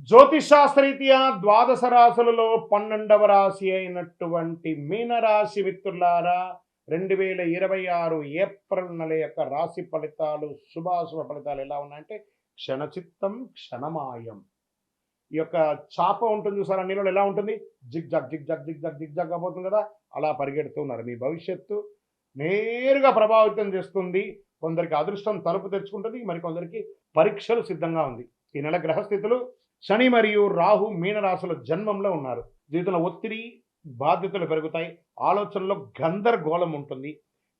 జ్యోతిషాస్త్రరీత్యా ద్వాదశ రాశులలో 12వ రాశి అయినటువంటి మీనరాశి మిత్రులారా, 2026 ఏప్రిల్ నెల యొక్క రాశి ఫలితాలు, శుభాశుభ ఫలితాలు ఎలా ఉన్నాయంటే క్షణచిత్తం క్షణమాయం. ఈ యొక్క చాప ఉంటుంది చూసారా, నీళ్ళలో ఎలా ఉంటుంది, zig zag zig zag zig zag zig zag పోతుంది కదా, అలా పరిగెడుతూ ఉన్నారు. మీ భవిష్యత్తు నేరుగా ప్రభావితం చేస్తుంది. కొందరికి అదృష్టం తలుపు తెచ్చుకుంటుంది, మరికొందరికి పరీక్షలు సిద్ధంగా ఉంది. ఈ నెల గ్రహస్థితులు శని మరియు రాహు మీనరాశుల జన్మంలో ఉన్నారు. జీవితంలో ఒత్తిడి, బాధ్యతలు పెరుగుతాయి, ఆలోచనలో గందరగోళం ఉంటుంది.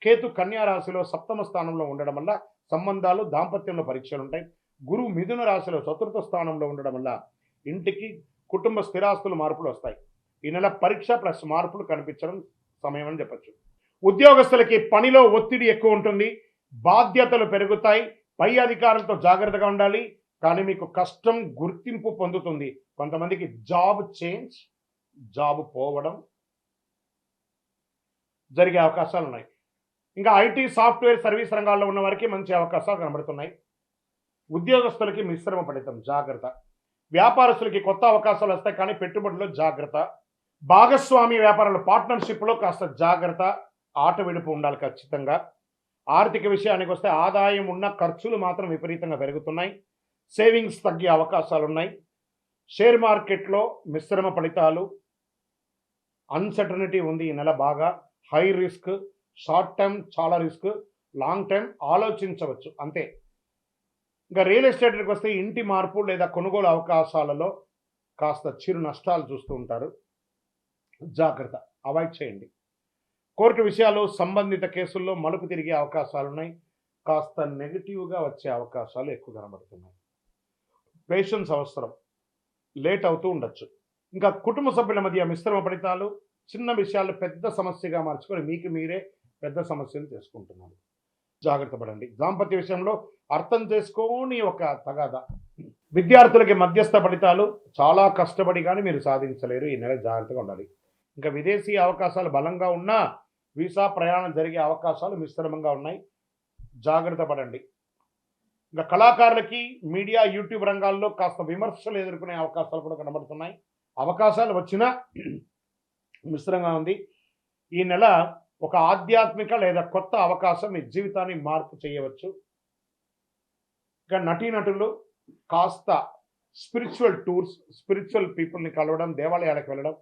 కేతు కన్యా రాశిలో సప్తమ స్థానంలో ఉండడం వల్ల సంబంధాలు, దాంపత్యంలో పరీక్షలు ఉంటాయి. గురువు మిథున రాశిలో చతుర్థ స్థానంలో ఉండడం వల్ల ఇంటికి, కుటుంబ స్థిరాస్తులు మార్పులు వస్తాయి. ఈ నెల పరీక్ష ప్లస్ మార్పులు కనిపించడం సమయం అని చెప్పచ్చు. ఉద్యోగస్తులకి పనిలో ఒత్తిడి ఎక్కువ ఉంటుంది, బాధ్యతలు పెరుగుతాయి, పై అధికారులతో జాగ్రత్తగా ఉండాలి. కానీ మీకు కష్టం గుర్తింపు పొందుతుంది. కొంతమందికి జాబ్ చేంజ్, జాబ్ పోవడం జరిగే అవకాశాలు ఉన్నాయి. ఇంకా ఐటీ, సాఫ్ట్వేర్, సర్వీస్ రంగాల్లో ఉన్న వారికి మంచి అవకాశాలు కనబడుతున్నాయి. ఉద్యోగస్తులకి మిశ్రమ ఫలితం, జాగ్రత్త. వ్యాపారస్తులకి కొత్త అవకాశాలు వస్తాయి, కానీ పెట్టుబడుల్లో జాగ్రత్త. భాగస్వామి వ్యాపారాలు, పార్ట్నర్షిప్లో కాస్త జాగ్రత్త, ఆట విడుపు ఉండాలి ఖచ్చితంగా. ఆర్థిక విషయానికి వస్తే ఆదాయం ఉన్న ఖర్చులు మాత్రం విపరీతంగా పెరుగుతున్నాయి. సేవింగ్స్ తగ్గే అవకాశాలు ఉన్నాయి. షేర్ మార్కెట్లో మిశ్రమ ఫలితాలు, అన్సర్టనిటీ ఉంది ఈ నెల బాగా. హై రిస్క్, షార్ట్ టర్మ్ చాలా రిస్క్, లాంగ్ టర్మ్ ఆలోచించవచ్చు అంతే. ఇంకా రియల్ ఎస్టేట్కి వస్తే ఇంటి మార్పు లేదా కొనుగోలు అవకాశాలలో కాస్త చిరు నష్టాలు చూస్తూ ఉంటారు. జాగ్రత్త, అవాయిడ్ చేయండి. కోర్టు విషయాలు, సంబంధిత కేసుల్లో మలుపు తిరిగే అవకాశాలు ఉన్నాయి. కాస్త నెగిటివ్గా వచ్చే అవకాశాలు ఎక్కువ కనబడుతున్నాయి. పేషెన్స్ అవసరం, లేట్ అవుతూ ఉండొచ్చు. ఇంకా కుటుంబ సభ్యుల మధ్య మిశ్రమ ఫలితాలు, చిన్న విషయాలు పెద్ద సమస్యగా మార్చుకొని మీకు మీరే పెద్ద సమస్యలు చేసుకుంటున్నారు. జాగ్రత్త పడండి. దాంపత్య విషయంలో అర్థం చేసుకోని ఒక తగాదా. విద్యార్థులకి మధ్యస్థ ఫలితాలు, చాలా కష్టపడి కానీ మీరు సాధించలేరు. ఈ నెల జాగ్రత్తగా ఉండాలి. ఇంకా విదేశీ అవకాశాలు బలంగా ఉన్నా వీసా ప్రయాణం జరిగే అవకాశాలు మిశ్రమంగా ఉన్నాయి. జాగ్రత్త పడండి. ఇంకా కళాకారులకి మీడియా, యూట్యూబ్ రంగాల్లో కాస్త విమర్శలు ఎదుర్కొనే అవకాశాలు కూడా కనబడుతున్నాయి. అవకాశాలు వచ్చినా మిశ్రంగా ఉంది. ఈ నెల ఒక ఆధ్యాత్మిక లేదా కొత్త అవకాశం మీ జీవితాన్ని మార్పు చేయవచ్చు. ఇంకా నటీనటులు కాస్త స్పిరిచువల్ టూర్స్, స్పిరిచువల్ పీపుల్ని కలవడం, దేవాలయాలకు వెళ్ళడం,